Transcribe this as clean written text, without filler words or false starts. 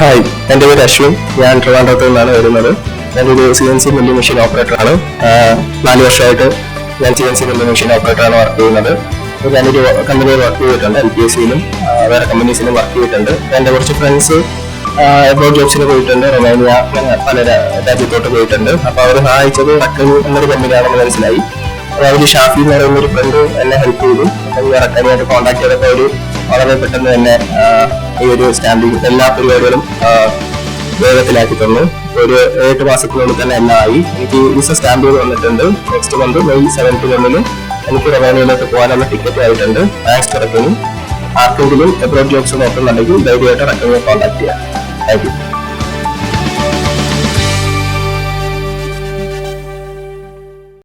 Hi, എൻ്റെ പേര് അശ്വിൻ. ഞാൻ ട്രിവാൻഡ്രത്ത് നിന്നാണ് വരുന്നത്. ഞാനൊരു CNC മില്ലിംഗ് മെഷീൻ ഓപ്പറേറ്ററാണ്. 4 വർഷമായിട്ട് ഞാൻ CNC മില്ലിംഗ് മെഷീൻ ഓപ്പറേറ്ററാണ് വർക്ക് ചെയ്യുന്നത്. ഞാനൊരു കമ്പനിയിൽ വർക്ക് ചെയ്തിട്ടുണ്ട്, LPSയിലും വേറെ കമ്പനീസിലും വർക്ക് ചെയ്തിട്ടുണ്ട്. എൻ്റെ കുറച്ച് ഫ്രണ്ട്സ് എബ്രോഡ് ജോബ്സിന് പോയിട്ടുണ്ട്, റൊമാനിയ അങ്ങനെ പല രാജ്യത്തോട്ട് പോയിട്ടുണ്ട്. അപ്പോൾ അവർ സഹായിച്ചത് റക്കനി എന്നൊരു കമ്പനിയാണെന്ന് മനസ്സിലായി. അപ്പോൾ അവർ ഷാഫി എന്ന് പറയുന്ന ഒരു ഫ്രണ്ട് എന്നെ ഹെൽപ്പ് ചെയ്തു. അപ്പോൾ റക്കനിയായിട്ട് കോൺടാക്ട് ചെയ്തപ്പോൾ അവർ വളരെ പെട്ടെന്ന് തന്നെ ഈ ഒരു സ്റ്റാമ്പിങ് എല്ലാ പരിപാടികളും വേഗത്തിലാക്കി തന്നു. ഒരു 8 മാസത്തിനുള്ളിൽ തന്നെ എല്ലാം ആയി. എനിക്ക് വിസ സ്റ്റാമ്പുകൾ വന്നിട്ടുണ്ട്. നെക്സ്റ്റ് മന്ത് May 7 എനിക്ക് റൊമാനിയയിലേക്ക് പോകാനുള്ള ടിക്കറ്റ് ആയിട്ടുണ്ട്. Thanks to Rakkani. ആർക്കെങ്കിലും എബ്രോഡ് ജോബ്സ് നോക്കുന്നുണ്ടെങ്കിൽ ധൈര്യമായിട്ട് റക്കനിയെ കോൺടാക്ട് ചെയ്യാം. Thank U.